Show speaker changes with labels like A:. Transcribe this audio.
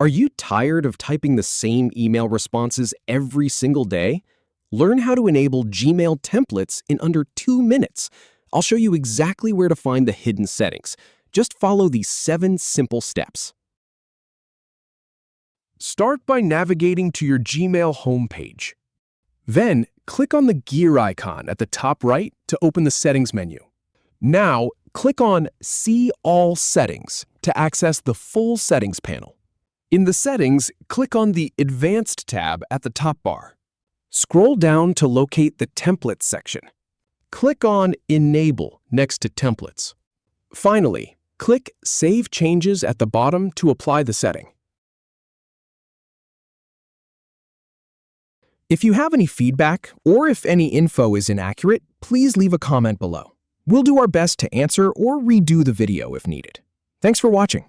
A: Are you tired of typing the same email responses every single day? Learn how to enable Gmail templates in under 2 minutes. I'll show you exactly where to find the hidden settings. Just follow these 7 simple steps.
B: Start by navigating to your Gmail homepage. Then, click on the gear icon at the top right to open the Settings menu. Now, click on See All Settings to access the full Settings panel. In the Settings, click on the Advanced tab at the top bar. Scroll down to locate the Templates section. Click on Enable next to Templates. Finally, click Save Changes at the bottom to apply the setting. If you have any feedback or if any info is inaccurate, please leave a comment below. We'll do our best to answer or redo the video if needed. Thanks for watching.